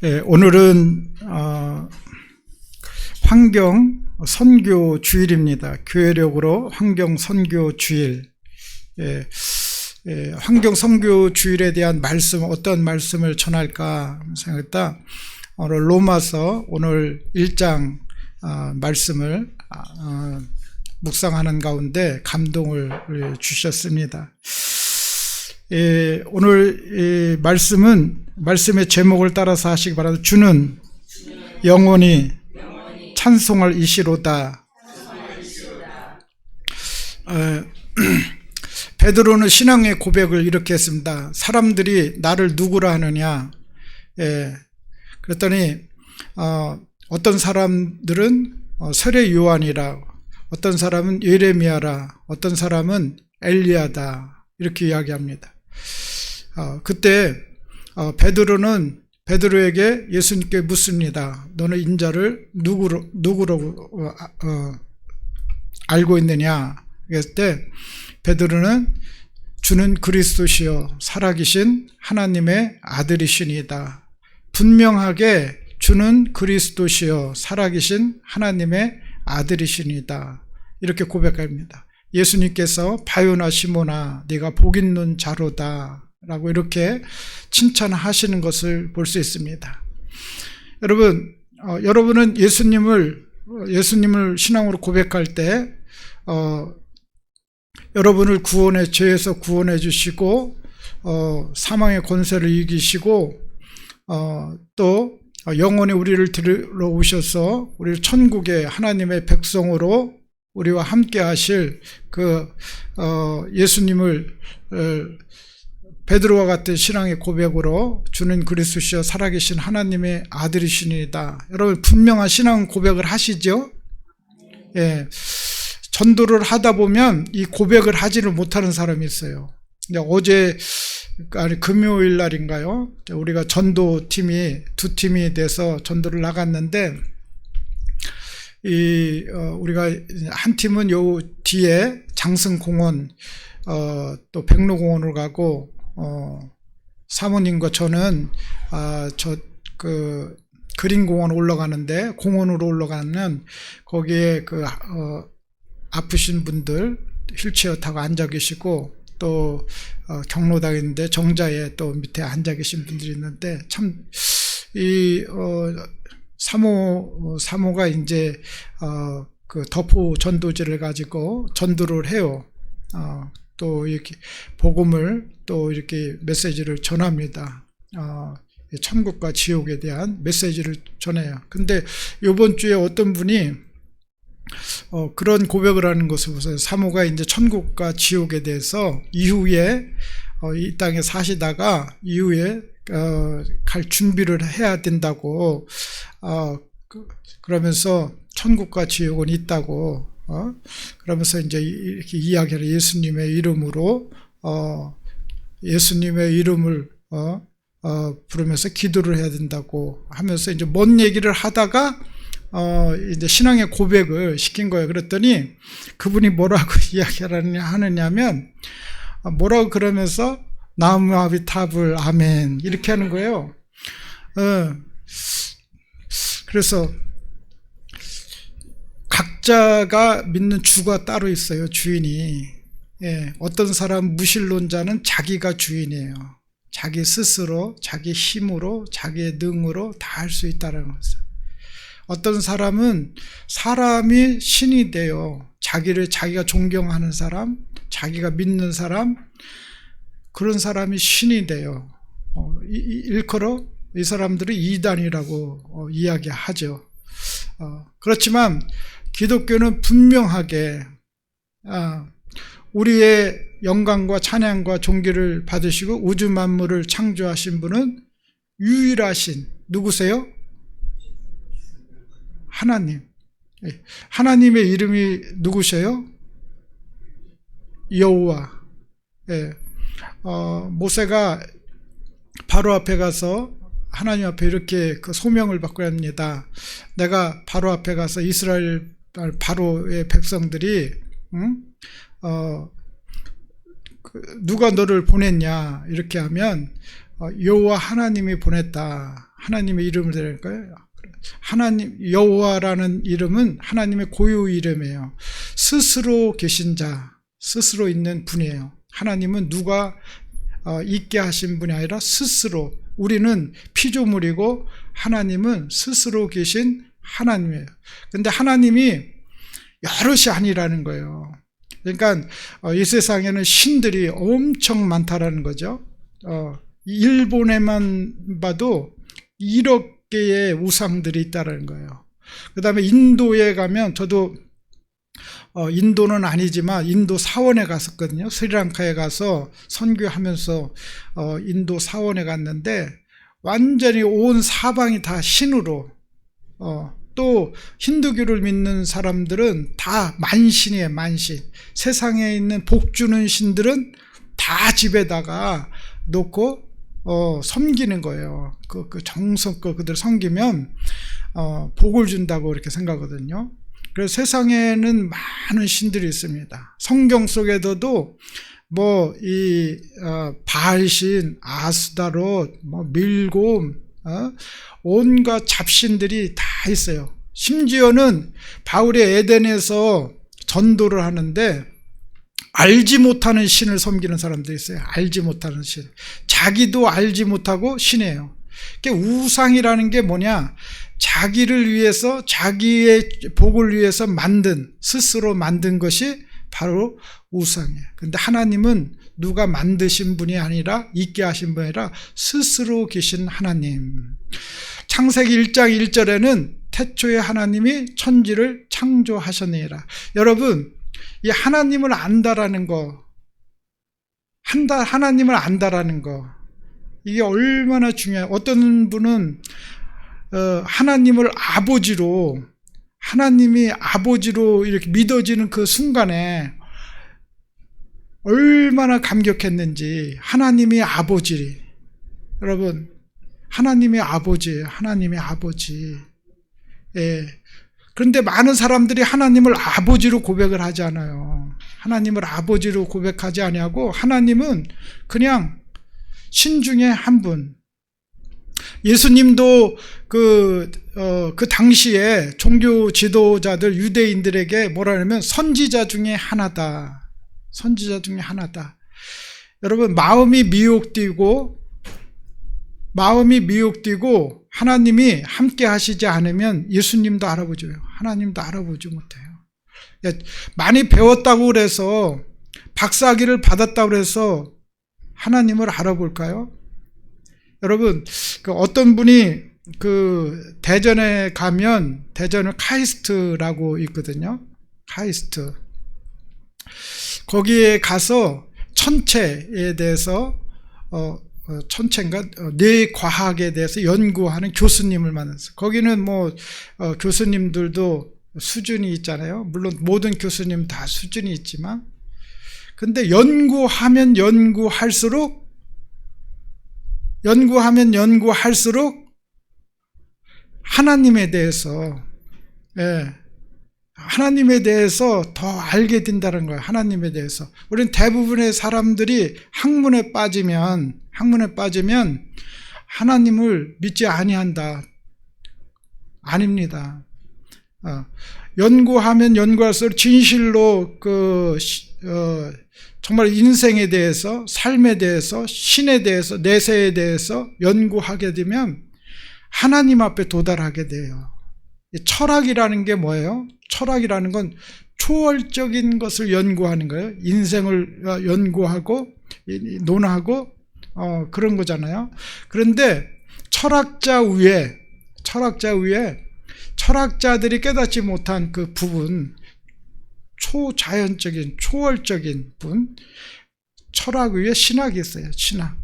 오늘은 환경 선교 주일입니다. 교회력으로 환경 선교 주일. 환경 선교 주일에 대한 말씀, 어떤 말씀을 전할까 생각했다. 오늘 로마서 오늘 1장 말씀을 묵상하는 가운데 감동을 주셨습니다. 오늘 이 말씀의 제목을 따라서 하시기 바랍니다. 주는 영원히 찬송할 이시로다. 베드로는 신앙의 고백을 이렇게 했습니다. 사람들이 나를 누구라 하느냐. 그랬더니 어떤 사람들은 세례 요한이라, 어떤 사람은 예레미야라, 어떤 사람은 엘리야다, 이렇게 이야기합니다. 그때 베드로에게 예수님께 묻습니다. 너는 인자를 누구로 알고 있느냐? 그랬을 때 베드로는 주는 그리스도시요 살아계신 하나님의 아들이시니이다. 분명하게 주는 그리스도시요 살아계신 하나님의 아들이시니이다, 이렇게 고백합니다. 예수님께서 바요나 시모나 네가 복 있는 자로다 라고 이렇게 칭찬하시는 것을 볼 수 있습니다. 여러분은 예수님을 신앙으로 고백할 때 여러분을 죄에서 구원해 주시고 사망의 권세를 이기시고 또 영원히 우리를 들어오셔서 우리를 천국의 하나님의 백성으로 우리와 함께 하실 예수님을 베드로와 같은 신앙의 고백으로 주는 그리스도시여 살아계신 하나님의 아들이시니이다. 여러분 분명한 신앙 고백을 하시죠? 전도를 하다 보면 이 고백을 하지를 못하는 사람이 있어요. 금요일 날인가요? 우리가 전도팀이 두 팀이 돼서 전도를 나갔는데 우리가 한 팀은 요 뒤에 장승공원 또 백로공원으로 가고 사모님과 저는 그린공원 올라가는데 공원으로 올라가는 거기에 아프신 분들 휠체어 타고 앉아 계시고 또 경로당에 있는데 정자에 또 밑에 앉아 계신 분들이 있는데 참 사모가 이제 덕포 전도지를 가지고 전도를 해요. 또 이렇게 복음을 또 이렇게 메시지를 전합니다. 천국과 지옥에 대한 메시지를 전해요. 근데 이번 주에 어떤 분이 그런 고백을 하는 것을 보세요. 사모가 이제 천국과 지옥에 대해서 이후에 이 땅에 사시다가 이후에 갈 준비를 해야 된다고 그러면서 천국과 지옥은 있다고 그러면서 이제 이렇게 이야기를 예수님의 이름으로 예수님의 이름을 부르면서 기도를 해야 된다고 하면서 이제 뭔 얘기를 하다가 이제 신앙의 고백을 시킨 거예요. 그랬더니 그분이 뭐라고 하느냐면 뭐라고 그러면서 나무아비타불 아멘 이렇게 하는 거예요. 그래서 각자가 믿는 주가 따로 있어요. 주인이. 어떤 사람 무신론자는 자기가 주인이에요. 자기 스스로, 자기 힘으로, 자기의 능으로 다 할 수 있다는 거죠. 어떤 사람은 사람이 신이 돼요. 자기가 존경하는 사람, 자기가 믿는 사람, 그런 사람이 신이 돼요. 일컬어 이 사람들이 이단이라고 이야기하죠. 그렇지만 기독교는 분명하게 우리의 영광과 찬양과 존귀를 받으시고 우주 만물을 창조하신 분은 유일하신 누구세요? 하나님. 하나님의 이름이 누구세요? 여호와. 모세가 바로 앞에 가서 하나님 앞에 이렇게 소명을 받고 합니다. 내가 바로 앞에 가서 이스라엘 바로의 백성들이 누가 너를 보냈냐 이렇게 하면 여호와 하나님이 보냈다 하나님의 이름을 드릴까요? 하나님 여호와라는 이름은 하나님의 고유 이름이에요. 스스로 계신 자, 스스로 있는 분이에요. 하나님은 누가 있게 하신 분이 아니라 스스로, 우리는 피조물이고 하나님은 스스로 계신 하나님이에요. 근데 하나님이 여럿이 아니라는 거예요. 그러니까 이 세상에는 신들이 엄청 많다라는 거죠. 일본에만 봐도 1억 개의 우상들이 있다는 거예요. 그 다음에 인도에 가면, 저도 인도는 아니지만 인도 사원에 갔었거든요. 스리랑카에 가서 선교하면서 인도 사원에 갔는데 완전히 온 사방이 다 신으로, 또 힌두교를 믿는 사람들은 다 만신이에요. 만신. 세상에 있는 복 주는 신들은 다 집에다가 놓고 섬기는 거예요. 그 정성껏 그들 섬기면 복을 준다고 이렇게 생각하거든요. 그래서 세상에는 많은 신들이 있습니다. 성경 속에도 이 바알신, 아스다롯, 밀곰, 온갖 잡신들이 다 있어요. 심지어는 바울이 에덴에서 전도를 하는데 알지 못하는 신을 섬기는 사람들이 있어요. 알지 못하는 신. 자기도 알지 못하고 신이에요. 우상이라는 게 뭐냐? 자기를 위해서, 자기의 복을 위해서 스스로 만든 것이 바로 우상이에요. 근데 하나님은 누가 만드신 분이 아니라, 있게 하신 분이 아니라 스스로 계신 하나님. 창세기 1장 1절에는 태초에 하나님이 천지를 창조하셨느니라. 여러분, 이 하나님을 안다라는 거, 하나님을 안다라는 거, 이게 얼마나 중요해요. 어떤 분은 하나님이 아버지로 이렇게 믿어지는 그 순간에 얼마나 감격했는지. 하나님이 아버지. 여러분, 하나님의 아버지예요. 하나님의 아버지. 예. 그런데 많은 사람들이 하나님을 아버지로 고백을 하지 않아요. 하나님을 아버지로 고백하지 아니하고, 하나님은 그냥 신 중에 한 분. 예수님도 그 당시에 종교 지도자들, 유대인들에게 뭐라 하냐면 선지자 중에 하나다. 선지자 중에 하나다. 여러분, 마음이 미혹되고 하나님이 함께 하시지 않으면 예수님도 알아보죠. 하나님도 알아보지 못해요. 많이 배웠다고 그래서, 박사학위를 받았다고 그래서 하나님을 알아볼까요? 여러분, 어떤 분이 대전에 가면, 대전에 카이스트라고 있거든요. 카이스트. 거기에 가서 천체에 대해서, 천체인가? 뇌과학에 대해서 연구하는 교수님을 만났어요. 거기는 교수님들도 수준이 있잖아요. 물론 모든 교수님 다 수준이 있지만, 근데 연구하면 연구할수록 하나님에 대해서 더 알게 된다는 거예요. 하나님에 대해서. 우리는 대부분의 사람들이 학문에 빠지면 하나님을 믿지 아니한다. 아닙니다. 연구하면 연구할수록 진실로 정말 인생에 대해서, 삶에 대해서, 신에 대해서, 내세에 대해서 연구하게 되면 하나님 앞에 도달하게 돼요. 철학이라는 게 뭐예요? 철학이라는 건 초월적인 것을 연구하는 거예요. 인생을 연구하고 논하고 그런 거잖아요. 그런데 철학자들이 깨닫지 못한 그 부분, 초자연적인, 초월적인 분, 철학 위에 신학이 있어요. 신학.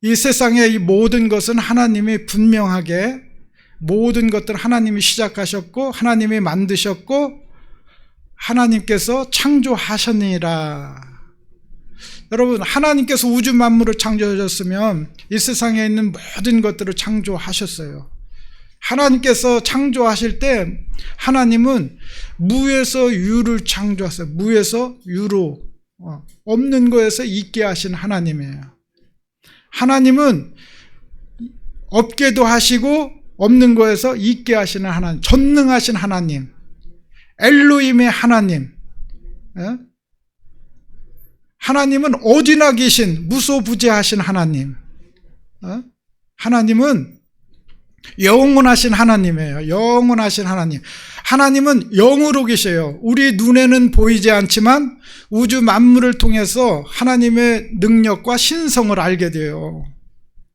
이 세상의 이 모든 것은 하나님이 분명하게, 모든 것들 하나님이 시작하셨고 하나님이 만드셨고 하나님께서 창조하셨느니라. 여러분, 하나님께서 우주 만물을 창조하셨으면 이 세상에 있는 모든 것들을 창조하셨어요. 하나님께서 창조하실 때 하나님은 무에서 유를 창조하셨어요. 무에서 유로, 없는 거에서 있게 하신 하나님이에요. 하나님은 없게도 하시고 없는 거에서 있게 하시는 하나님, 전능하신 하나님, 엘로힘의 하나님. 하나님은 어디나 계신 무소부재하신 하나님. 하나님은 영원하신 하나님이에요. 영원하신 하나님. 하나님은 영으로 계셔요. 우리 눈에는 보이지 않지만 우주 만물을 통해서 하나님의 능력과 신성을 알게 돼요.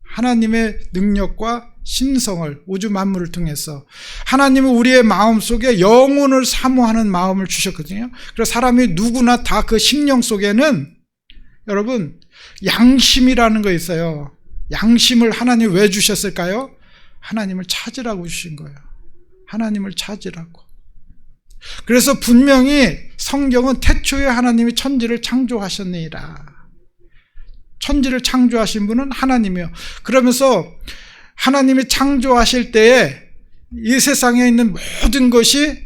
하나님의 능력과 신성을 우주 만물을 통해서. 하나님은 우리의 마음속에 영혼을 사모하는 마음을 주셨거든요. 그래서 사람이 누구나 다 그 심령 속에는 여러분 양심이라는 거 있어요. 양심을 하나님 왜 주셨을까요? 하나님을 찾으라고 주신 거예요. 하나님을 찾으라고. 그래서 분명히 성경은 태초에 하나님이 천지를 창조하셨느니라. 천지를 창조하신 분은 하나님이요. 그러면서 하나님이 창조하실 때에 이 세상에 있는 모든 것이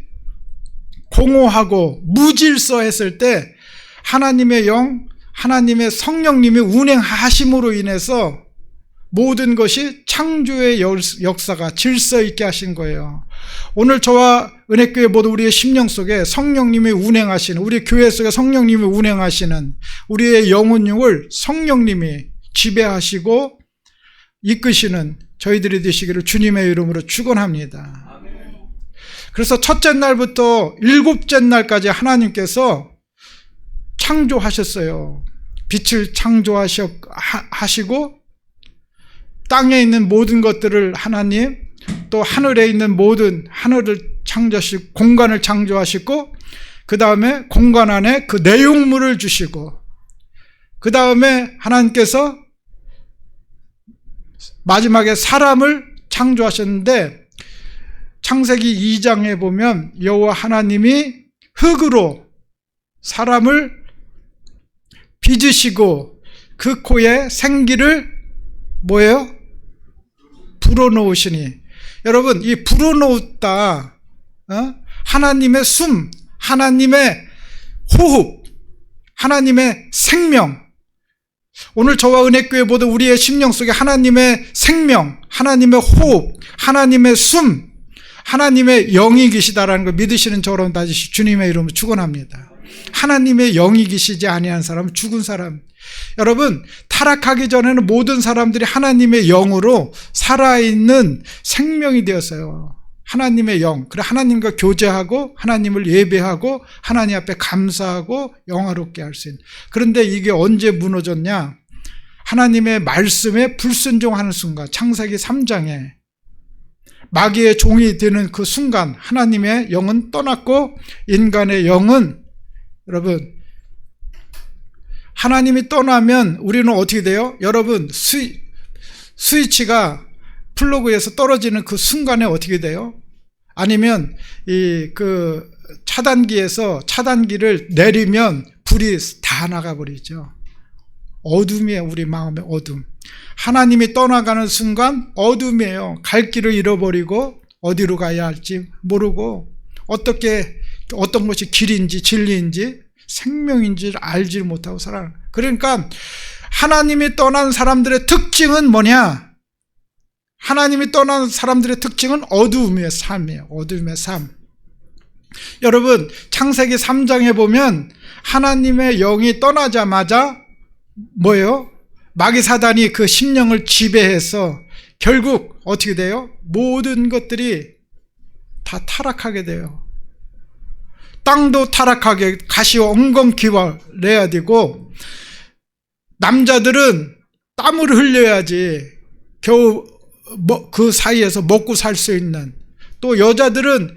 공허하고 무질서했을 때 하나님의 영, 하나님의 성령님이 운행하심으로 인해서 모든 것이 창조의 역사가 질서 있게 하신 거예요. 오늘 저와 은혜교회 모두 우리의 심령 속에 성령님이 운행하시는, 우리 교회 속에 성령님이 운행하시는 우리의 영혼육을 성령님이 지배하시고 이끄시는 저희들이 되시기를 주님의 이름으로 축원합니다. 그래서 첫째 날부터 일곱째 날까지 하나님께서 창조하셨어요. 빛을 창조하시고 땅에 있는 모든 것들을 하나님, 또 하늘에 있는 모든 하늘을 창조하시고 공간을 창조하시고, 그 다음에 공간 안에 그 내용물을 주시고, 그 다음에 하나님께서 마지막에 사람을 창조하셨는데, 창세기 2장에 보면 여호와 하나님이 흙으로 사람을 빚으시고 그 코에 생기를 뭐예요? 불어넣으시니. 여러분, 이 불어넣었다, 하나님의 숨, 하나님의 호흡, 하나님의 생명. 오늘 저와 은혜교회 모두 우리의 심령 속에 하나님의 생명, 하나님의 호흡, 하나님의 숨, 하나님의 영이 계시다라는 걸 믿으시는 저로 다시 주님의 이름으로 축원합니다. 하나님의 영이 계시지 아니한 사람은 죽은 사람. 여러분, 타락하기 전에는 모든 사람들이 하나님의 영으로 살아있는 생명이 되었어요. 하나님의 영. 그래, 하나님과 교제하고 하나님을 예배하고 하나님 앞에 감사하고 영화롭게 할 수 있는. 그런데 이게 언제 무너졌냐? 하나님의 말씀에 불순종하는 순간, 창세기 3장에 마귀의 종이 되는 그 순간 하나님의 영은 떠났고, 인간의 영은, 여러분, 하나님이 떠나면 우리는 어떻게 돼요? 여러분, 스위치가 플러그에서 떨어지는 그 순간에 어떻게 돼요? 아니면 그 차단기에서 차단기를 내리면 불이 다 나가버리죠. 어둠이에요. 우리 마음의 어둠. 하나님이 떠나가는 순간 어둠이에요. 갈 길을 잃어버리고 어디로 가야 할지 모르고, 어떤 것이 길인지 진리인지 생명인지를 알지 못하고 살아가는. 그러니까 하나님이 떠난 사람들의 특징은 뭐냐? 하나님이 떠난 사람들의 특징은 어두움의 삶이에요. 어두움의 삶. 여러분, 창세기 3장에 보면 하나님의 영이 떠나자마자 뭐예요? 마귀 사단이 그 심령을 지배해서 결국 어떻게 돼요? 모든 것들이 다 타락하게 돼요. 땅도 타락하게, 가시와 엉겅퀴와 내야 되고, 남자들은 땀을 흘려야지 겨우 그 사이에서 먹고 살 수 있는, 또 여자들은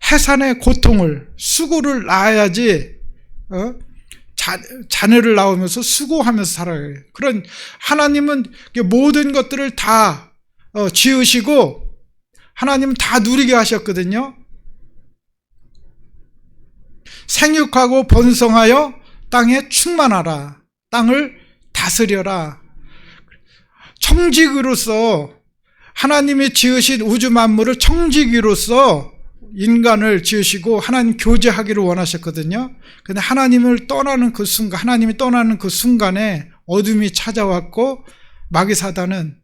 해산의 고통을, 수고를 낳아야지 자녀를 낳으면서 수고하면서 살아요. 그런 하나님은 모든 것들을 다 지으시고 하나님은 다 누리게 하셨거든요. 생육하고 번성하여 땅에 충만하라. 땅을 다스려라. 청지기로서 하나님이 지으신 우주 만물을 청지기로서 인간을 지으시고 하나님 교제하기를 원하셨거든요. 근데 하나님을 떠나는 그 순간, 하나님이 떠나는 그 순간에 어둠이 찾아왔고 마귀 사단의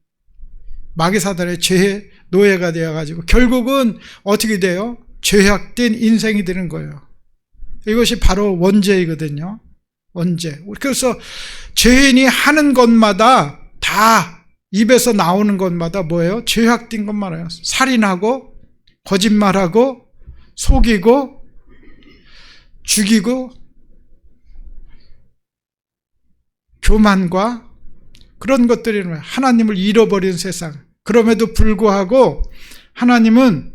죄의 노예가 되어가지고 결국은 어떻게 돼요? 죄악된 인생이 되는 거예요. 이것이 바로 원죄이거든요. 원죄. 그래서 죄인이 하는 것마다 다 입에서 나오는 것마다 뭐예요? 죄악된 것만 해요. 살인하고 거짓말하고 속이고 죽이고 교만과 그런 것들이 하나님을 잃어버린 세상. 그럼에도 불구하고 하나님은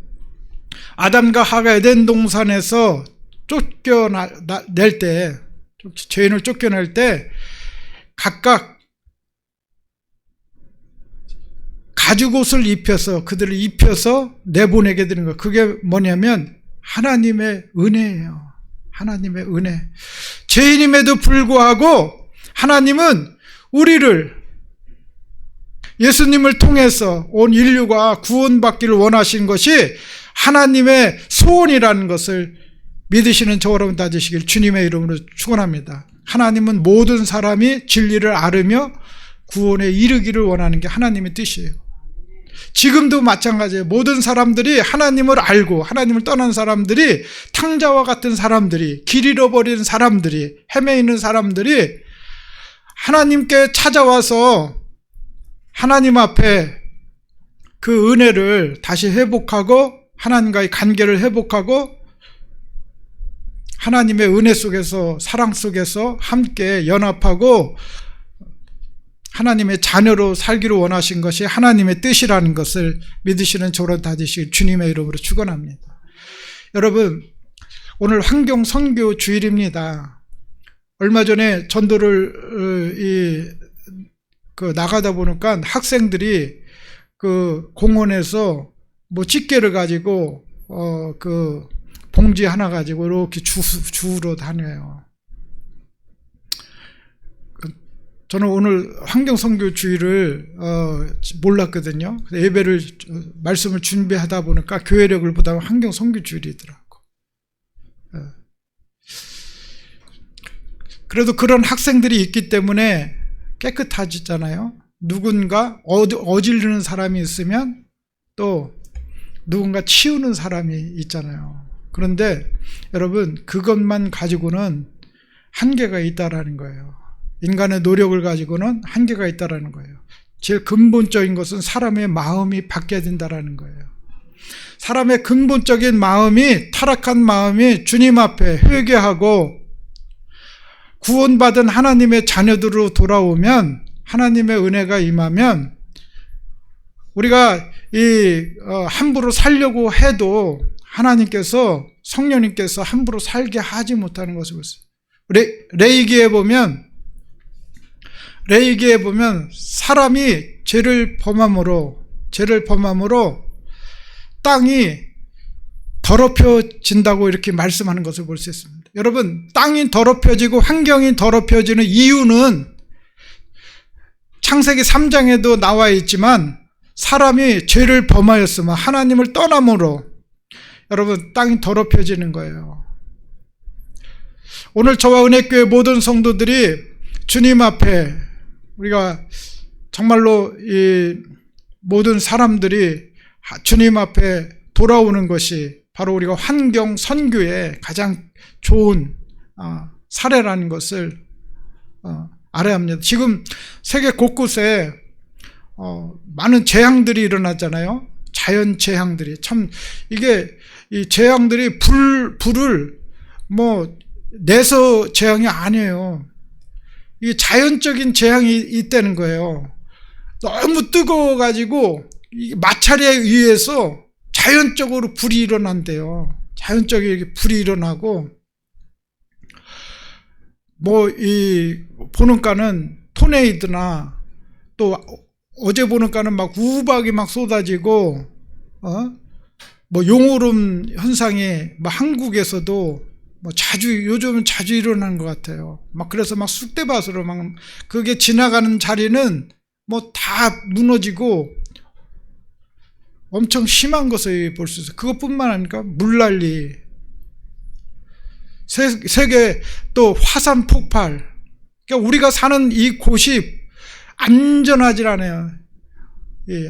아담과 하가 에덴 동산에서 쫓겨낼 때, 죄인을 쫓겨낼 때 각각 가죽옷을 입혀서 그들을 입혀서 내보내게 되는 거예요. 그게 뭐냐면 하나님의 은혜예요. 하나님의 은혜. 죄인임에도 불구하고 하나님은 우리를 예수님을 통해서 온 인류가 구원받기를 원하신 것이 하나님의 소원이라는 것을 믿으시는 저 여러분 다 되시길 주님의 이름으로 축원합니다. 하나님은 모든 사람이 진리를 알으며 구원에 이르기를 원하는 게 하나님의 뜻이에요. 지금도 마찬가지예요. 모든 사람들이 하나님을 알고 하나님을 떠난 사람들이, 탕자와 같은 사람들이, 길 잃어버린 사람들이, 헤매이는 사람들이 하나님께 찾아와서 하나님 앞에 그 은혜를 다시 회복하고 하나님과의 관계를 회복하고 하나님의 은혜 속에서, 사랑 속에서 함께 연합하고 하나님의 자녀로 살기를 원하신 것이 하나님의 뜻이라는 것을 믿으시는 저런 다 되시길 주님의 이름으로 축원합니다. 여러분, 오늘 환경 선교 주일입니다. 얼마 전에 전도를 나가다 보니까 학생들이 그 공원에서 뭐 집게를 가지고 그 봉지 하나 가지고 이렇게 주우러 다녀요. 저는 오늘 환경선교 주일을 몰랐거든요. 예배를 말씀을 준비하다 보니까 교회력을 보다 환경선교 주일이더라고. 그래도 그런 학생들이 있기 때문에 깨끗하잖아요. 누군가 어질르는 사람이 있으면 또 누군가 치우는 사람이 있잖아요. 그런데 여러분, 그것만 가지고는 한계가 있다라는 거예요. 인간의 노력을 가지고는 한계가 있다라는 거예요. 제일 근본적인 것은 사람의 마음이 바뀌어야 된다라는 거예요. 사람의 근본적인 마음이, 타락한 마음이 주님 앞에 회개하고 구원받은 하나님의 자녀들로 돌아오면, 하나님의 은혜가 임하면 우리가 함부로 살려고 해도 하나님께서, 성령님께서 함부로 살게 하지 못하는 것을 보세요. 레위기에 보면 사람이 죄를 범함으로 땅이 더럽혀진다고 이렇게 말씀하는 것을 볼 수 있습니다. 여러분, 땅이 더럽혀지고 환경이 더럽혀지는 이유는 창세기 3장에도 나와 있지만 사람이 죄를 범하였으면, 하나님을 떠남으로 여러분 땅이 더럽혀지는 거예요. 오늘 저와 은혜교회 모든 성도들이 주님 앞에, 우리가 정말로 이 모든 사람들이 주님 앞에 돌아오는 것이 바로 우리가 환경 선교의 가장 좋은 사례라는 것을 알아야 합니다. 지금 세계 곳곳에 많은 재앙들이 일어났잖아요. 자연 재앙들이. 참, 이게 이 재앙들이 불을 뭐 내서 재앙이 아니에요. 이게 자연적인 재앙이 있다는 거예요. 너무 뜨거워가지고 마찰에 의해서 자연적으로 불이 일어난대요. 자연적인 이렇게 불이 일어나고, 보는가는 토네이드나, 또 어제 보는가는 막 우박이 막 쏟아지고, 용오름 현상이 한국에서도 요즘은 자주 일어나는 것 같아요. 그래서 쑥대밭으로 그게 지나가는 자리는 다 무너지고 엄청 심한 것을 볼 수 있어요. 그것뿐만 아니라 물난리, 세계 또 화산 폭발. 그러니까 우리가 사는 이 곳이 안전하지 않아요.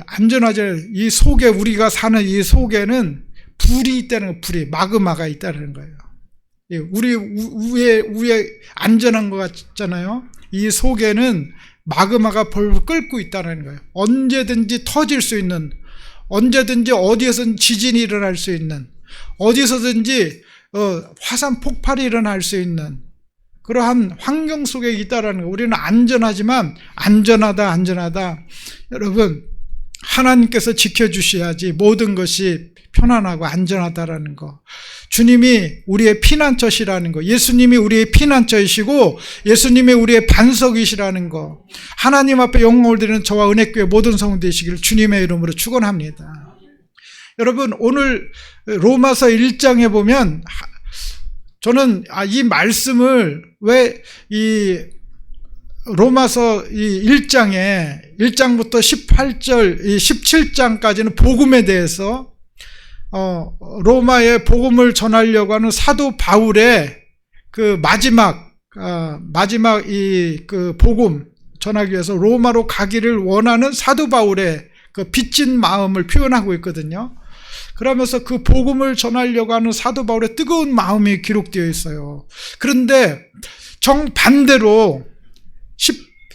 안전하지 않아요. 이 속에, 우리가 사는 이 속에는 불이 있다는 거예요. 불이, 마그마가 있다는 거예요. 우리 위에 안전한 것 같잖아요. 이 속에는 마그마가 벌벌 끓고 있다는 거예요. 언제든지 터질 수 있는, 언제든지 어디에서든 지진이 일어날 수 있는, 어디서든지 화산 폭발이 일어날 수 있는 그러한 환경 속에 있다라는 거. 우리는 안전하지만 안전하다. 여러분, 하나님께서 지켜주셔야지 모든 것이 편안하고 안전하다라는 거. 주님이 우리의 피난처시라는 거. 예수님이 우리의 피난처이시고 예수님이 우리의 반석이시라는 거. 하나님 앞에 영광을 드리는 저와 은혜교회 모든 성도 되시기를 주님의 이름으로 축원합니다. 여러분, 오늘 로마서 1장에 보면 저는 이 말씀을 왜 이 로마서 이 1장부터 18절, 17장까지는 복음에 대해서 로마의 복음을 전하려고 하는 사도 바울의 그 마지막 이 그 복음 전하기 위해서 로마로 가기를 원하는 사도 바울의 그 빚진 마음을 표현하고 있거든요. 그러면서 그 복음을 전하려고 하는 사도 바울의 뜨거운 마음이 기록되어 있어요. 그런데 정반대로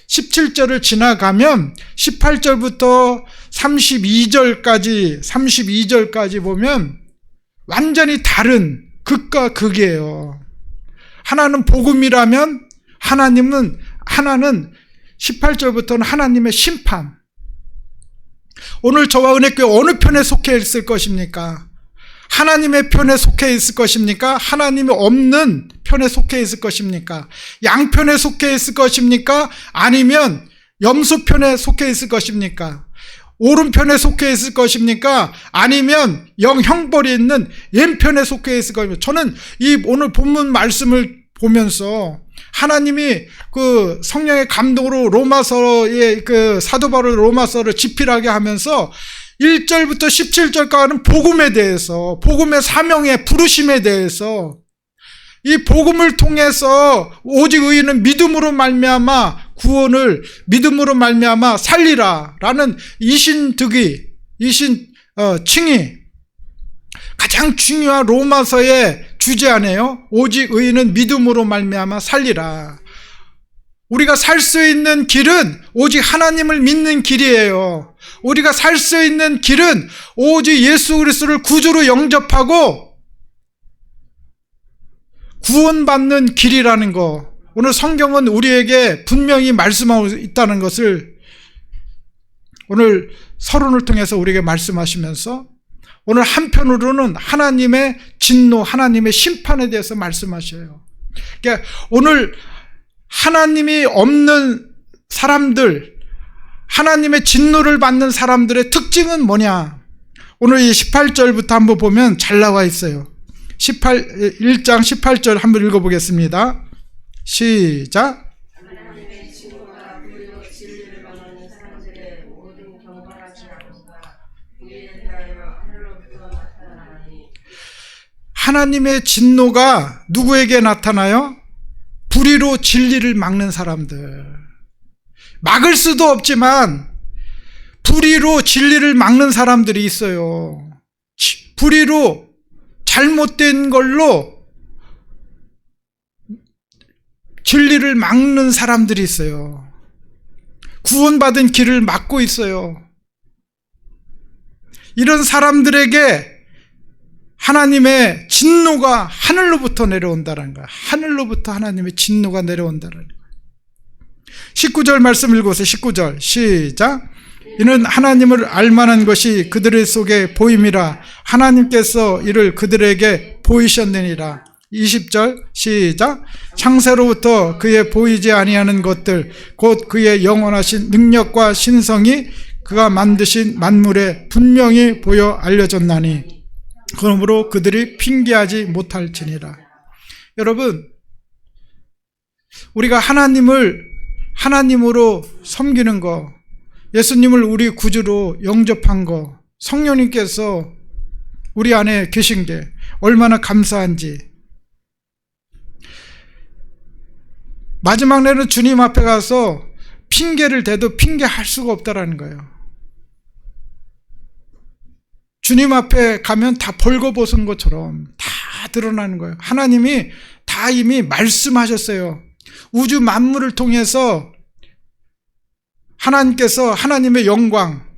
17절을 지나가면 18절부터 32절까지 보면 완전히 다른 극과 극이에요. 하나는 복음이라면 하나는 18절부터는 하나님의 심판. 오늘 저와 은혜교회 어느 편에 속해 있을 것입니까? 하나님의 편에 속해 있을 것입니까? 하나님이 없는 편에 속해 있을 것입니까? 양편에 속해 있을 것입니까? 아니면 염소 편에 속해 있을 것입니까? 오른편에 속해 있을 것입니까? 아니면 형벌이 있는 왼편에 속해 있을 것입니까? 저는 이 오늘 본문 말씀을 보면서 하나님이 그 성령의 감동으로 로마서의 그 사도 바울 로마서를 집필하게 하면서 1절부터 17절까지는 복음에 대해서, 복음의 사명의 부르심에 대해서, 이 복음을 통해서 오직 의인은 믿음으로 말미암아 구원을 믿음으로 말미암아 살리라라는 이신득의, 칭의, 가장 중요한 로마서의 주제 아니에요? 오직 의인은 믿음으로 말미암아 살리라. 우리가 살 수 있는 길은 오직 하나님을 믿는 길이에요. 우리가 살 수 있는 길은 오직 예수 그리스도를 구주로 영접하고 구원받는 길이라는 거. 오늘 성경은 우리에게 분명히 말씀하고 있다는 것을 오늘 서론을 통해서 우리에게 말씀하시면서 오늘 한편으로는 하나님의 진노, 하나님의 심판에 대해서 말씀하셔요. 그러니까 오늘 하나님이 없는 사람들, 하나님의 진노를 받는 사람들의 특징은 뭐냐? 오늘 이 18절부터 한번 보면 잘 나와 있어요. 1장 18절 한번 읽어보겠습니다. 시작. 하나님의 진노가 누구에게 나타나요? 불의로 진리를 막는 사람들. 막을 수도 없지만 불의로 진리를 막는 사람들이 있어요. 불의로 잘못된 걸로 진리를 막는 사람들이 있어요. 구원받은 길을 막고 있어요. 이런 사람들에게 하나님의 진노가 하늘로부터 내려온다는 거야. 하늘로부터 하나님의 진노가 내려온다는 거야. 19절 말씀 읽어보세요. 19절 시작. 이는 하나님을 알만한 것이 그들의 속에 보임이라 하나님께서 이를 그들에게 보이셨느니라. 20절 시작. 창세로부터 그의 보이지 아니하는 것들 곧 그의 영원하신 능력과 신성이 그가 만드신 만물에 분명히 보여 알려졌나니 그러므로 그들이 핑계하지 못할지니라. 여러분, 우리가 하나님으로 섬기는 거, 예수님을 우리 구주로 영접한 거, 성령님께서 우리 안에 계신 게 얼마나 감사한지. 마지막 날은 주님 앞에 가서 핑계를 대도 핑계할 수가 없다라는 거예요. 주님 앞에 가면 다 벌거벗은 것처럼 다 드러나는 거예요. 하나님이 다 이미 말씀하셨어요. 우주 만물을 통해서 하나님께서 하나님의 영광,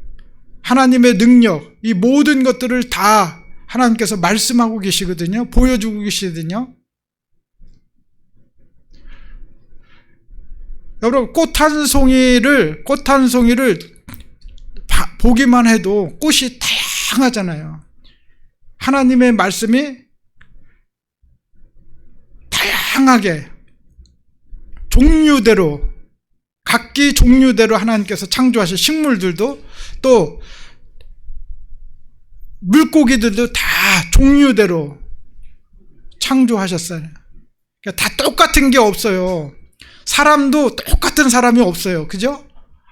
하나님의 능력, 이 모든 것들을 다 하나님께서 말씀하고 계시거든요. 보여주고 계시거든요. 여러분, 꽃 한 송이를 보기만 해도 꽃이 다양하잖아요. 하나님의 말씀이 다양하게 종류대로, 각기 종류대로 하나님께서 창조하신 식물들도, 또 물고기들도 다 종류대로 창조하셨어요. 그러니까 다 똑같은 게 없어요. 사람도 똑같은 사람이 없어요. 그죠?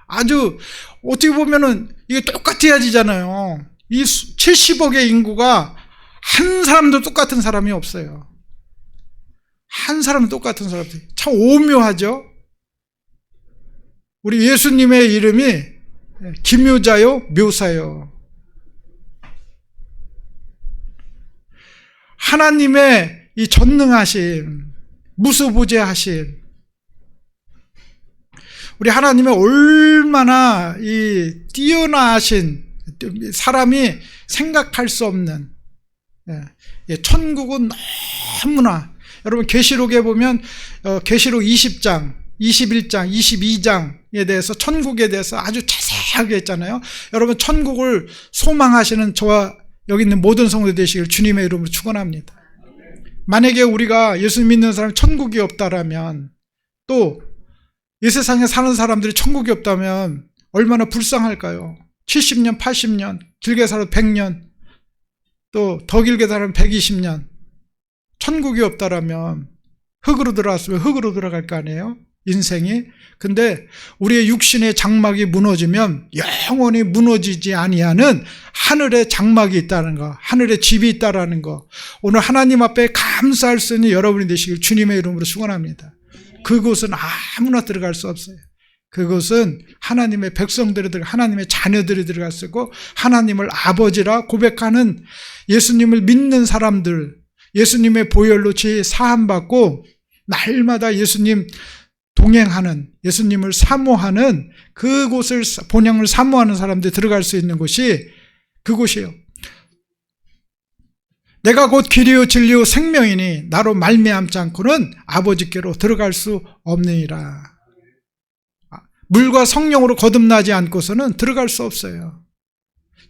아주 어떻게 보면은 이게 똑같아야지잖아요. 이 70억의 인구가 한 사람도 똑같은 사람이 없어요. 한 사람은 똑같은 사람이. 참 오묘하죠? 우리 예수님의 이름이 기묘자요, 묘사요. 하나님의 이 전능하심, 무소부재하심, 우리 하나님의 얼마나 이 뛰어나신, 사람이 생각할 수 없는, 천국은 너무나, 여러분 계시록에 보면 계시록 20장, 21장, 22장에 대해서, 천국에 대해서 아주 자세하게 했잖아요. 여러분, 천국을 소망하시는 저와 여기 있는 모든 성도 되시길 주님의 이름으로 축원합니다. 만약에 우리가 예수 믿는 사람이 천국이 없다라면, 또 이 세상에 사는 사람들이 천국이 없다면 얼마나 불쌍할까요? 70년, 80년, 길게 살아도 100년, 또 더 길게 살아면 120년. 천국이 없다라면 흙으로 들어왔으면 흙으로 들어갈 거 아니에요? 인생이. 근데 우리의 육신의 장막이 무너지면 영원히 무너지지 아니하는 하늘의 장막이 있다는 거, 하늘의 집이 있다는 거, 오늘 하나님 앞에 감사할 수 있는 여러분이 되시길 주님의 이름으로 축원합니다. 그곳은 아무나 들어갈 수 없어요. 그것은 하나님의 백성들이 하나님의 자녀들이 들어갈 수 있고, 하나님을 아버지라 고백하는 예수님을 믿는 사람들, 예수님의 보혈로 죄 사함받고 날마다 예수님 동행하는, 예수님을 사모하는, 그곳을, 본향을 사모하는 사람들이 들어갈 수 있는 곳이 그곳이에요. 내가 곧 길이요 진리요 생명이니 나로 말미암지 않고는 아버지께로 들어갈 수 없느니라. 물과 성령으로 거듭나지 않고서는 들어갈 수 없어요.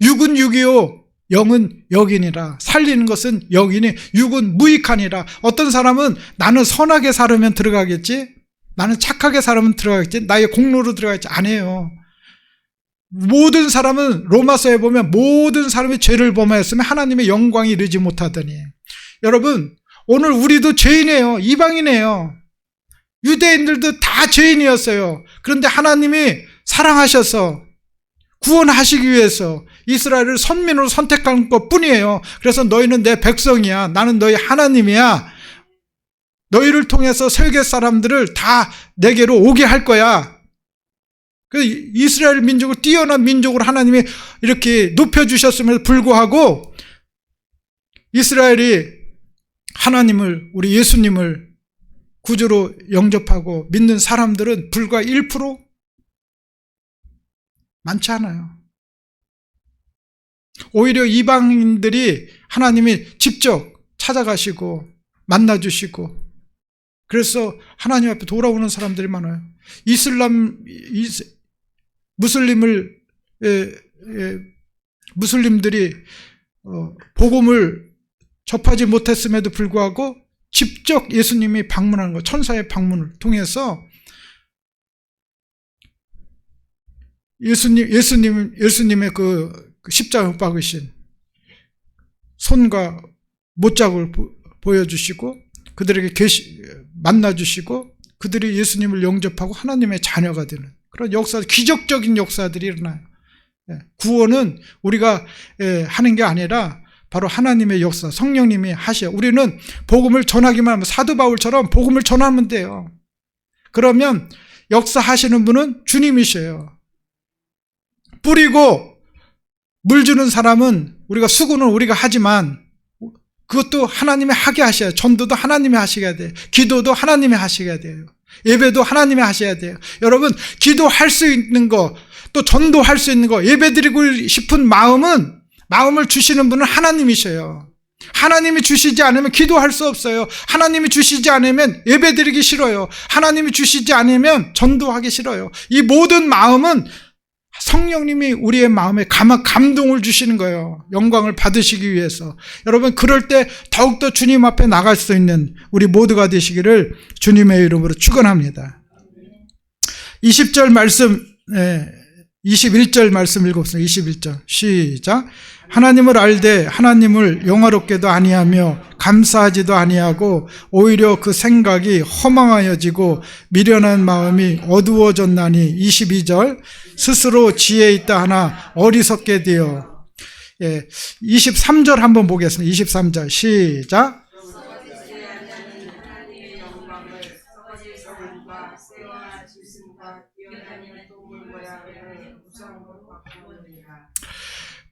육은 육이요 영은 영이니라. 살리는 것은 영이니 육은 무익하니라. 어떤 사람은 나는 선하게 살으면 들어가겠지, 나는 착하게 살으면 들어가겠지, 나의 공로로 들어가겠지. 아니에요. 모든 사람은, 로마서에 보면 모든 사람이 죄를 범하였으면 하나님의 영광이 이르지 못하더니. 여러분, 오늘 우리도 죄인이에요. 이방인이에요. 유대인들도 다 죄인이었어요. 그런데 하나님이 사랑하셔서 구원하시기 위해서 이스라엘을 선민으로 선택한 것 뿐이에요. 그래서 너희는 내 백성이야, 나는 너희 하나님이야, 너희를 통해서 세계 사람들을 다 내게로 오게 할 거야. 그 이스라엘 민족을 뛰어난 민족으로 하나님이 이렇게 높여주셨음에도 불구하고 이스라엘이 하나님을, 우리 예수님을 구주로 영접하고 믿는 사람들은 불과 1%? 많지 않아요. 오히려 이방인들이 하나님이 직접 찾아가시고 만나주시고, 그래서 하나님 앞에 돌아오는 사람들이 많아요. 무슬림들이 복음을 접하지 못했음에도 불구하고 직접 예수님이 방문하는 거, 천사의 방문을 통해서 예수님의 그 십자가 못 박으신 손과 못자국을 보여주시고, 그들에게 만나주시고, 그들이 예수님을 영접하고 하나님의 자녀가 되는 그런 역사, 기적적인 역사들이 일어나요. 구원은 우리가 하는 게 아니라 바로 하나님의 역사, 성령님이 하셔. 우리는 복음을 전하기만 하면, 사도 바울처럼 복음을 전하면 돼요. 그러면 역사하시는 분은 주님이셔요. 뿌리고 물 주는 사람은 수고는 우리가 하지만 그것도 하나님이 하게 하셔야 돼요. 전도도 하나님이 하셔야 돼요. 기도도 하나님이 하셔야 돼요. 예배도 하나님이 하셔야 돼요. 여러분, 기도할 수 있는 거, 또 전도할 수 있는 거, 예배드리고 싶은 마음을 주시는 분은 하나님이셔요. 하나님이 주시지 않으면 기도할 수 없어요. 하나님이 주시지 않으면 예배드리기 싫어요. 하나님이 주시지 않으면 전도하기 싫어요. 이 모든 마음은 성령님이 우리의 마음에 감동을 주시는 거예요. 영광을 받으시기 위해서. 여러분, 그럴 때 더욱더 주님 앞에 나갈 수 있는 우리 모두가 되시기를 주님의 이름으로 축원합니다. 20절 말씀, 21절 말씀 읽어보세요. 21절 시작. 하나님을 알되 하나님을 영화롭게도 아니하며 감사하지도 아니하고 오히려 그 생각이 허망하여지고 미련한 마음이 어두워졌나니. 22절 스스로 지혜 있다 하나 어리석게 되어. 23절 한번 보겠습니다. 23절 시작.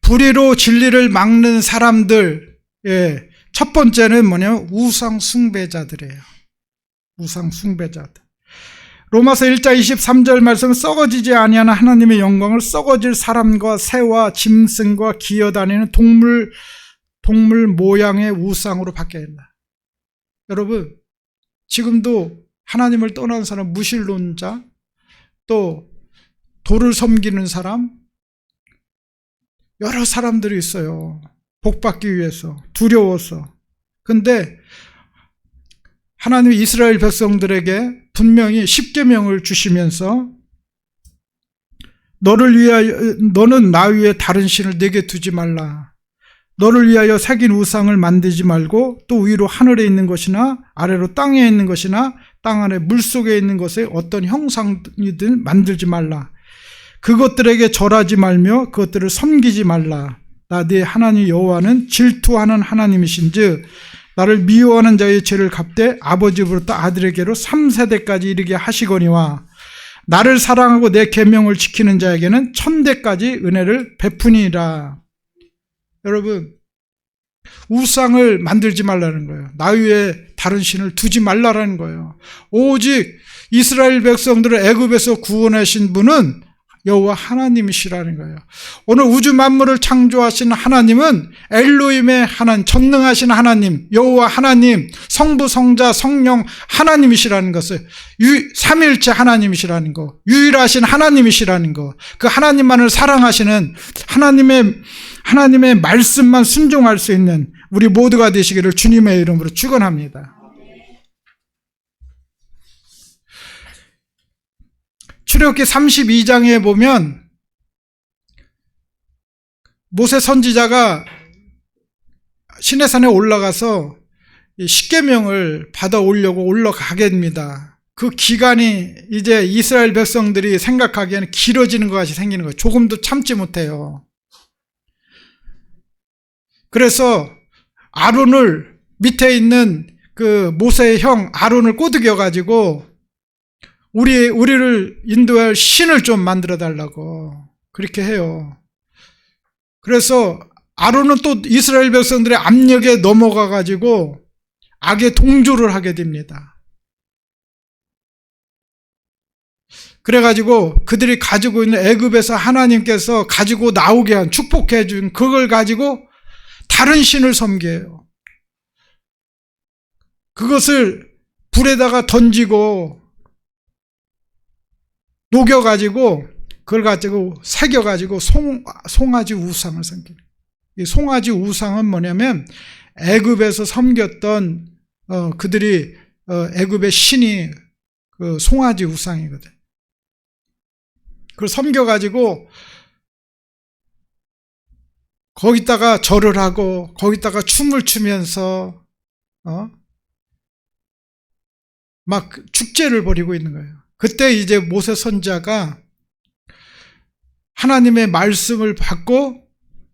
불의로 진리를 막는 사람들, 첫 번째는 뭐냐면 우상 숭배자들이에요. 우상 숭배자들. 로마서 1장 23절 말씀은 썩어지지 아니하는 하나님의 영광을 썩어질 사람과 새와 짐승과 기어다니는 동물 모양의 우상으로 바뀌어야 된다. 여러분, 지금도 하나님을 떠난 사람, 무신론자, 또 돌을 섬기는 사람, 여러 사람들이 있어요. 복받기 위해서, 두려워서. 근데 하나님이 이스라엘 백성들에게 분명히 십계명을 주시면서 너는 나 위에 다른 신을 내게 두지 말라. 너를 위하여 새긴 우상을 만들지 말고 또 위로 하늘에 있는 것이나 아래로 땅에 있는 것이나 땅 아래 물속에 있는 것에 어떤 형상이든 만들지 말라. 그것들에게 절하지 말며 그것들을 섬기지 말라. 나 네 하나님 여호와는 질투하는 하나님이신즉 나를 미워하는 자의 죄를 갚되 아버지로부터 아들에게로 3세대까지 이르게 하시거니와 나를 사랑하고 내 계명을 지키는 자에게는 1000대까지 은혜를 베푸니라. 여러분, 우상을 만들지 말라는 거예요. 나 위에 다른 신을 두지 말라는 거예요. 오직 이스라엘 백성들을 애굽에서 구원하신 분은 여호와 하나님이시라는 거예요. 오늘 우주 만물을 창조하신 하나님은 엘로힘의 하나님, 전능하신 하나님, 여호와 하나님, 성부, 성자, 성령 하나님이시라는 것을, 삼위일체 하나님이시라는 거, 유일하신 하나님이시라는 거, 그 하나님만을 사랑하시는 하나님의 말씀만 순종할 수 있는 우리 모두가 되시기를 주님의 이름으로 축원합니다. 출애굽기 32장에 보면 모세 선지자가 시내산에 올라가서 십계명을 받아오려고 올라가게 됩니다. 그 기간이 이제 이스라엘 백성들이 생각하기에는 길어지는 것 같이 생기는 거예요. 조금도 참지 못해요. 그래서 아론을, 밑에 있는 그 모세의 형 아론을 꼬드겨가지고 우리를 인도할 신을 좀 만들어 달라고 그렇게 해요. 그래서 아론은 또 이스라엘 백성들의 압력에 넘어가 가지고 악의 동조를 하게 됩니다. 그래가지고 그들이 가지고 있는 애굽에서 하나님께서 가지고 나오게 한, 축복해 준 그걸 가지고 다른 신을 섬겨요. 그것을 불에다가 던지고 녹여가지고 그걸 가지고 새겨가지고 송아지 우상을 섬기는. 이 송아지 우상은 뭐냐면 애굽에서 섬겼던 그들이 애굽의 신이 그 송아지 우상이거든. 그걸 섬겨가지고 거기다가 절을 하고 거기다가 춤을 추면서 막 축제를 벌이고 있는 거예요. 그때 이제 모세 선지자가 하나님의 말씀을 받고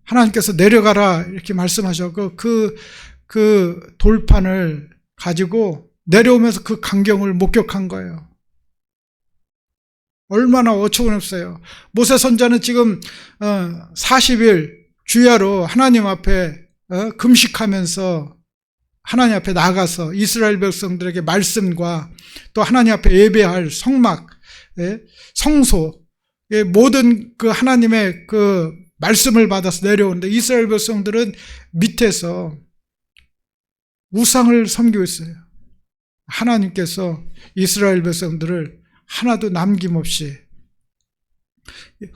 하나님께서 내려가라 이렇게 말씀하셨고 그 돌판을 가지고 내려오면서 그 광경을 목격한 거예요. 얼마나 어처구니없어요. 모세 선자는 지금 40일 주야로 하나님 앞에 금식하면서 하나님 앞에 나가서 이스라엘 백성들에게 말씀과 또 하나님 앞에 예배할 성막, 성소, 모든 그 하나님의 그 말씀을 받아서 내려오는데 이스라엘 백성들은 밑에서 우상을 섬기고 있어요. 하나님께서 이스라엘 백성들을 하나도 남김없이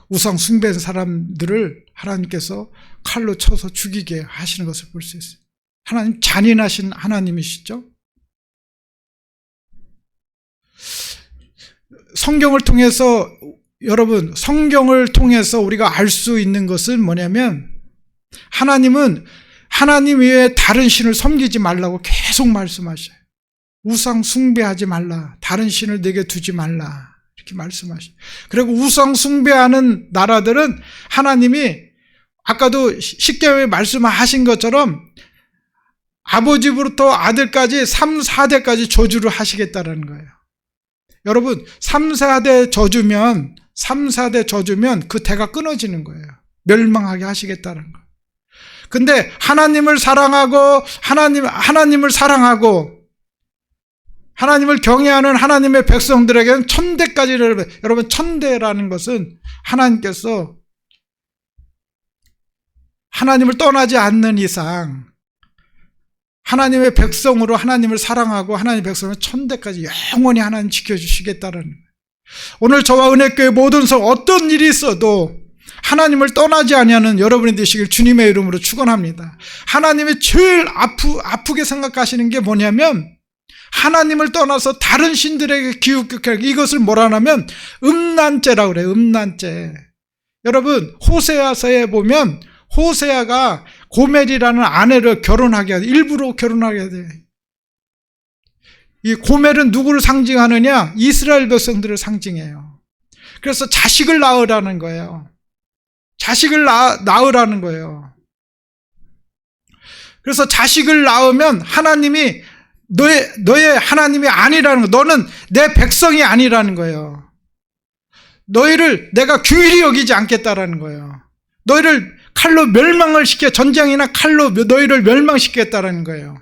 우상 숭배한 사람들을 하나님께서 칼로 쳐서 죽이게 하시는 것을 볼 수 있어요. 하나님 잔인하신 하나님이시죠. 성경을 통해서 여러분, 성경을 통해서 우리가 알 수 있는 것은 뭐냐면 하나님은 하나님 외에 다른 신을 섬기지 말라고 계속 말씀하셔요. 우상 숭배하지 말라. 다른 신을 내게 두지 말라. 이렇게 말씀하셔요. 그리고 우상 숭배하는 나라들은 하나님이 아까도 십계명에 말씀하신 것처럼 아버지부터 아들까지 3, 4대까지 저주를 하시겠다라는 거예요. 여러분, 3, 4대 저주면 그 대가 끊어지는 거예요. 멸망하게 하시겠다는 거. 근데 하나님을 사랑하고 하나님을 경외하는 하나님의 백성들에게는 천대까지, 여러분 천대라는 것은 하나님께서 하나님을 떠나지 않는 이상 하나님의 백성으로 하나님을 사랑하고 하나님의 백성을 천대까지 영원히 하나님 지켜주시겠다는 거예요. 오늘 저와 은혜교회 모든 성 어떤 일이 있어도 하나님을 떠나지 아니하는 여러분이 되시길 주님의 이름으로 축원합니다. 하나님이 제일 아프게 생각하시는 게 뭐냐면 하나님을 떠나서 다른 신들에게 기웃기웃하는 이것을 뭐라 하냐면 음란죄라고 그래요. 음란죄. 여러분 호세아서에 보면 호세아가 고멜이라는 아내를 결혼하게 하돼. 일부러 결혼하게 돼. 이 고멜은 누구를 상징하느냐? 이스라엘 백성들을 상징해요. 그래서 자식을 낳으라는 거예요. 자식을 낳으라는 거예요. 그래서 자식을 낳으면 하나님이 너의 하나님이 아니라는 거. 너는 내 백성이 아니라는 거예요. 너희를 내가 규일이 여기지 않겠다라는 거예요. 너희를 칼로 멸망을 전쟁이나 칼로 너희를 멸망시키겠다라는 거예요.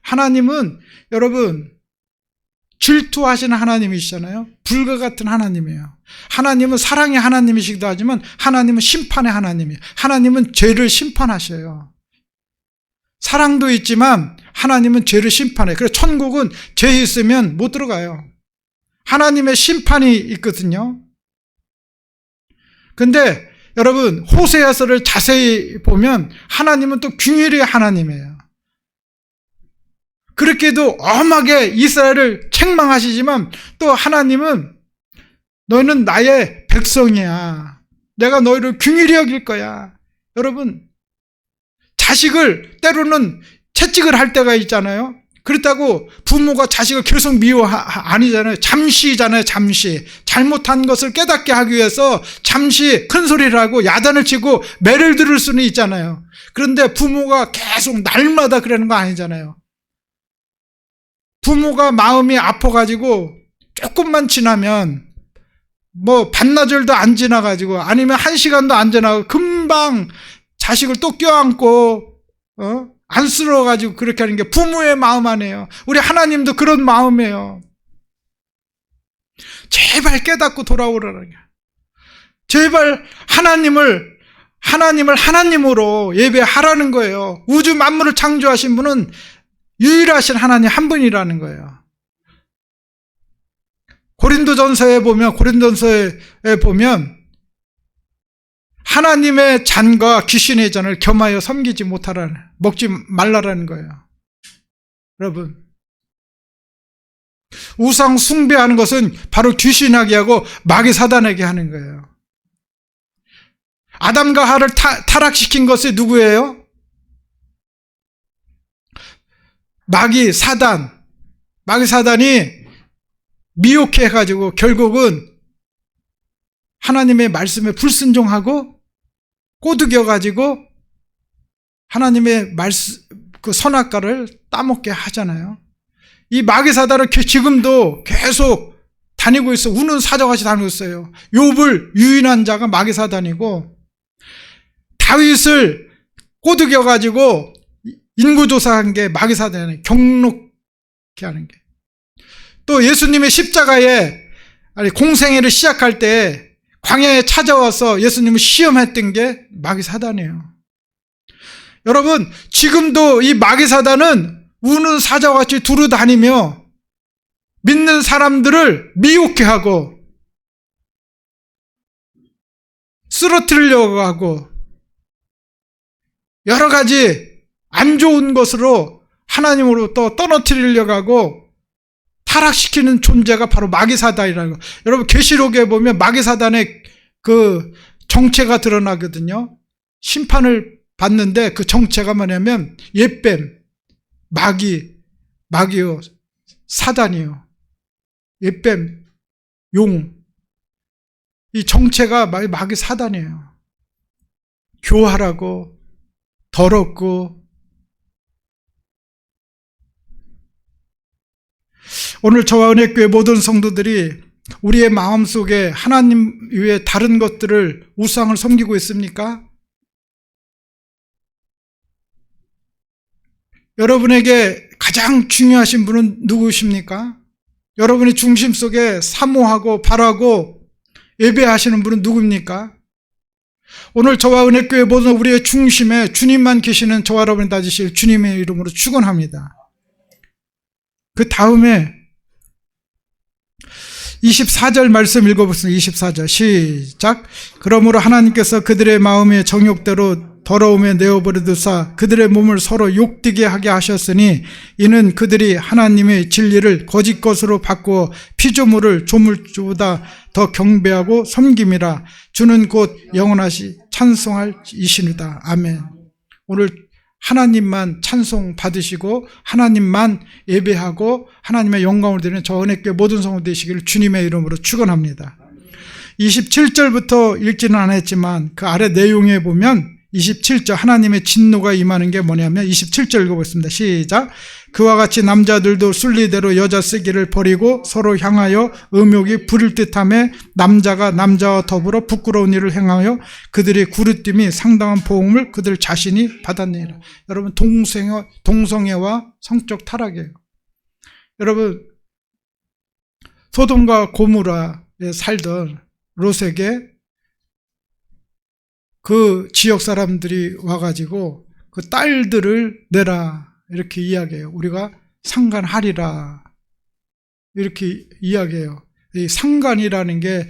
하나님은 여러분 질투하시는 하나님이시잖아요. 불과 같은 하나님이에요. 하나님은 사랑의 하나님이시기도 하지만 하나님은 심판의 하나님이에요. 하나님은 죄를 심판하셔요. 사랑도 있지만 하나님은 죄를 심판해요. 그래서 천국은 죄 있으면 못 들어가요. 하나님의 심판이 있거든요. 근데 여러분 호세아서를 자세히 보면 하나님은 또 긍휼의 하나님이에요. 그렇게도 엄하게 이스라엘을 책망하시지만 또 하나님은 너희는 나의 백성이야. 내가 너희를 긍휼히 여길 거야. 여러분 자식을 때로는 채찍을 할 때가 있잖아요. 그렇다고 부모가 자식을 계속 아니잖아요. 잠시잖아요. 잠시 잘못한 것을 깨닫게 하기 위해서 잠시 큰 소리를 하고 야단을 치고 매를 들을 수는 있잖아요. 그런데 부모가 계속 날마다 그러는 거 아니잖아요. 부모가 마음이 아파가지고 조금만 지나면 뭐 반나절도 안 지나가지고 아니면 1시간도 안 지나고 금방 자식을 또 껴안고 안쓰러워가지고 그렇게 하는 게 부모의 마음 아니에요. 우리 하나님도 그런 마음이에요. 제발 깨닫고 돌아오라는 게. 제발 하나님을 하나님으로 예배하라는 거예요. 우주 만물을 창조하신 분은 유일하신 하나님 한 분이라는 거예요. 고린도전서에 보면 하나님의 잔과 귀신의 잔을 겸하여 섬기지 먹지 말라라는 거예요. 여러분 우상 숭배하는 것은 바로 귀신에게 하고 마귀 사단에게 하는 거예요. 아담과 하와를 타락시킨 것이 누구예요? 마귀 사단이 미혹해 가지고 결국은 하나님의 말씀에 불순종하고 꼬드겨 가지고 하나님의 그 선악과를 따먹게 하잖아요. 이 마귀 사단은 지금도 계속 다니고 있어. 우는 사자같이 다니고 있어요. 욥을 유인한 자가 마귀사단이고, 다윗을 꼬드겨가지고 인구조사한 게 마귀사단이에요. 경록케 하는 게. 또 예수님의 십자가에, 공생애를 시작할 때 광야에 찾아와서 예수님을 시험했던 게 마귀사단이에요. 여러분, 지금도 이 마귀사단은 우는 사자같이 두루 다니며 믿는 사람들을 미혹해 하고 쓰러뜨리려고 하고 여러 가지 안 좋은 것으로 하나님으로부터 떨어뜨리려고 하고 타락시키는 존재가 바로 마귀사단이라는 거. 여러분, 계시록에 보면 마귀사단의 그 정체가 드러나거든요. 심판을 받는데 그 정체가 뭐냐면 옛뱀, 마귀요, 사단이요. 옛뱀, 용. 이 정체가 마귀사단이에요. 교활하고 더럽고. 오늘 저와 은혜교회 모든 성도들이 우리의 마음속에 하나님 외에 다른 것들을, 우상을 섬기고 있습니까? 여러분에게 가장 중요하신 분은 누구십니까? 여러분의 중심 속에 사모하고 바라고 예배하시는 분은 누굽니까? 오늘 저와 은혜교회 모든 우리의 중심에 주님만 계시는 저와 여러분이 다지실 주님의 이름으로 축원합니다. 그 다음에 24절 말씀 읽어보겠습니다. 24절 시작. 그러므로 하나님께서 그들의 마음의 정욕대로 더러움에 내어버리듯사 그들의 몸을 서로 욕되게 하게 하셨으니 이는 그들이 하나님의 진리를 거짓 것으로 바꾸어 피조물을 조물주보다 더 경배하고 섬김이라. 주는 곧 영원하시 찬송할 이시누다. 아멘. 오늘 하나님만 찬송 받으시고 하나님만 예배하고 하나님의 영광을 드리는 저 은혜교회 모든 성도 되시기를 주님의 이름으로 축원합니다. 27절부터 읽지는 않았지만 그 아래 내용에 보면 27절 하나님의 진노가 임하는 게 뭐냐면 27절 읽어보겠습니다. 시작. 그와 같이 남자들도 순리대로 여자 쓰기를 버리고 서로 향하여 음욕이 부릴 듯하며 남자가 남자와 더불어 부끄러운 일을 행하여 그들의 구르짐이 상당한 보응을 그들 자신이 받았느니라. 여러분, 동성애와 성적 타락이에요. 여러분, 소돔과 고모라에 살던 롯에게 그 지역 사람들이 와가지고 그 딸들을 내라 이렇게 이야기해요. 우리가 상간하리라 이렇게 이야기해요. 이 상간이라는 게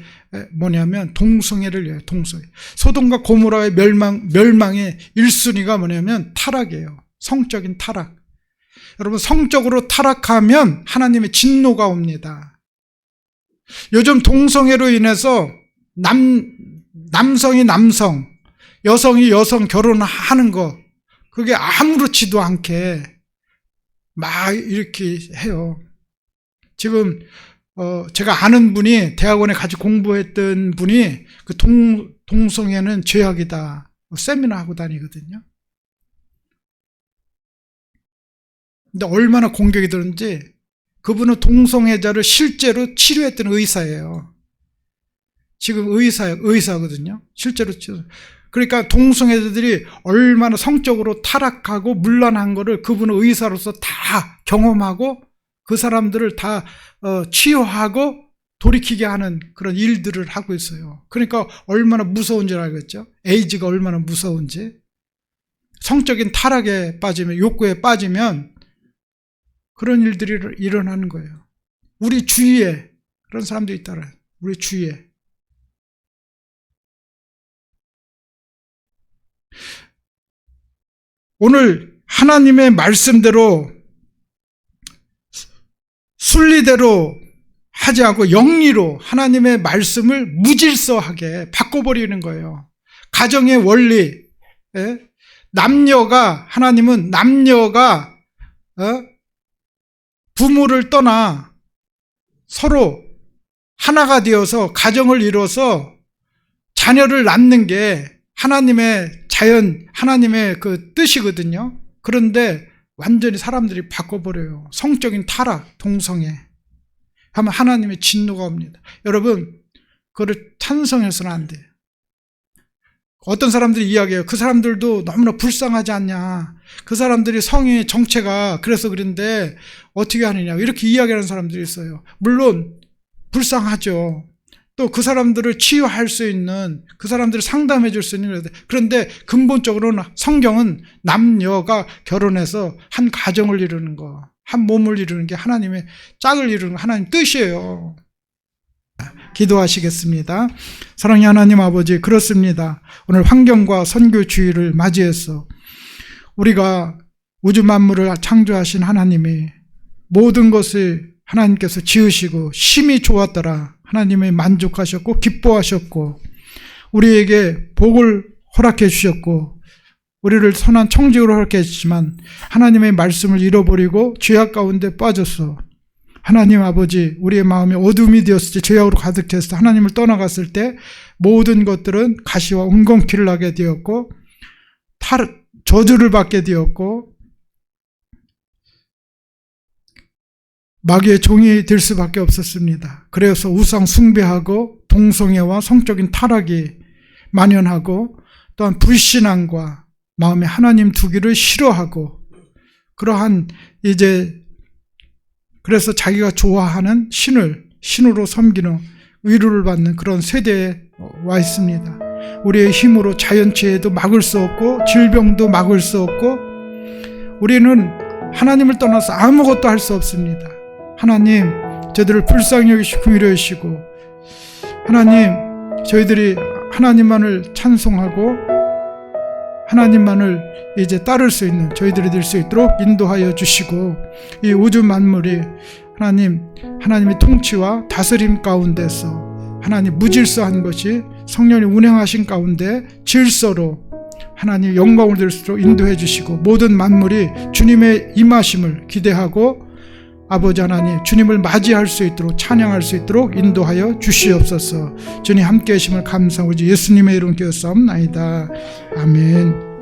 뭐냐면 동성애를 위해요. 동성애. 소돔과 고모라의 멸망의 1순위가 뭐냐면 타락이에요. 성적인 타락. 여러분, 성적으로 타락하면 하나님의 진노가 옵니다. 요즘 동성애로 인해서 남성이 남성, 여성이 여성 결혼하는 거, 그게 아무렇지도 않게 막 이렇게 해요. 지금 제가 아는 분이, 대학원에 같이 공부했던 분이 그 동성애는 죄악이다 세미나 하고 다니거든요. 근데 얼마나 공격이 들었는지, 그분은 동성애자를 실제로 치료했던 의사예요. 지금 의사거든요. 실제로 치료. 그러니까 동성애자들이 얼마나 성적으로 타락하고 문란한 거를 그분은 의사로서 다 경험하고 그 사람들을 다 치유하고 돌이키게 하는 그런 일들을 하고 있어요. 그러니까 얼마나 무서운지 알겠죠? 에이즈가 얼마나 무서운지. 성적인 타락에 빠지면, 욕구에 빠지면 그런 일들이 일어나는 거예요. 우리 주위에 그런 사람들이 있다라. 우리 주위에. 오늘 하나님의 말씀대로 순리대로 하지 않고 영리로 하나님의 말씀을 무질서하게 바꿔버리는 거예요. 가정의 원리, 하나님은 남녀가 부모를 떠나 서로 하나가 되어서 가정을 이뤄서 자녀를 낳는 게 하나님의 자연, 하나님의 그 뜻이거든요. 그런데 완전히 사람들이 바꿔버려요. 성적인 타락, 동성애. 하면 하나님의 진노가 옵니다. 여러분, 그거를 찬성해서는 안 돼요. 어떤 사람들이 이야기해요. 그 사람들도 너무나 불쌍하지 않냐. 그 사람들이 성의 정체가 그래서 그런데 어떻게 하느냐. 이렇게 이야기하는 사람들이 있어요. 물론 불쌍하죠. 또 그 사람들을 치유할 수 있는, 그 사람들을 상담해 줄 수 있는. 그런데 근본적으로는 성경은 남녀가 결혼해서 한 가정을 이루는 거, 한 몸을 이루는 게 하나님의 짝을 이루는 거, 하나님 뜻이에요. 기도하시겠습니다. 사랑의 하나님 아버지, 그렇습니다. 오늘 환경과 선교주의를 맞이해서 우리가 우주 만물을 창조하신 하나님이 모든 것을 하나님께서 지으시고 심히 좋았더라. 하나님이 만족하셨고 기뻐하셨고 우리에게 복을 허락해 주셨고 우리를 선한 청직으로 허락해 주시지만 하나님의 말씀을 잃어버리고 죄악 가운데 빠졌어. 하나님 아버지, 우리의 마음이 어둠이 되었을 때, 죄악으로 가득했을 때, 하나님을 떠나갔을 때 모든 것들은 가시와 웅겅퀴를 하게 되었고 저주를 받게 되었고 마귀의 종이 될 수밖에 없었습니다. 그래서 우상 숭배하고 동성애와 성적인 타락이 만연하고 또한 불신앙과 마음에 하나님 두기를 싫어하고 그러한 그래서 자기가 좋아하는 신으로 섬기는 위로를 받는 그런 세대에 와 있습니다. 우리의 힘으로 자연재해도 막을 수 없고 질병도 막을 수 없고 우리는 하나님을 떠나서 아무것도 할 수 없습니다. 하나님, 저희들을 불쌍히 여기시고 긍휼히 여기시고 하나님, 저희들이 하나님만을 찬송하고 하나님만을 이제 따를 수 있는 저희들이 될 수 있도록 인도하여 주시고 이 우주 만물이 하나님의 통치와 다스림 가운데서 하나님 무질서한 것이 성령이 운행하신 가운데 질서로 하나님 영광을 드릴 수 있도록 인도해 주시고 모든 만물이 주님의 임하심을 기대하고 아버지 하나님, 주님을 맞이할 수 있도록 찬양할 수 있도록 인도하여 주시옵소서. 주님 함께 하심을 감사하고 예수님의 이름 기도하옵나이다. 아멘.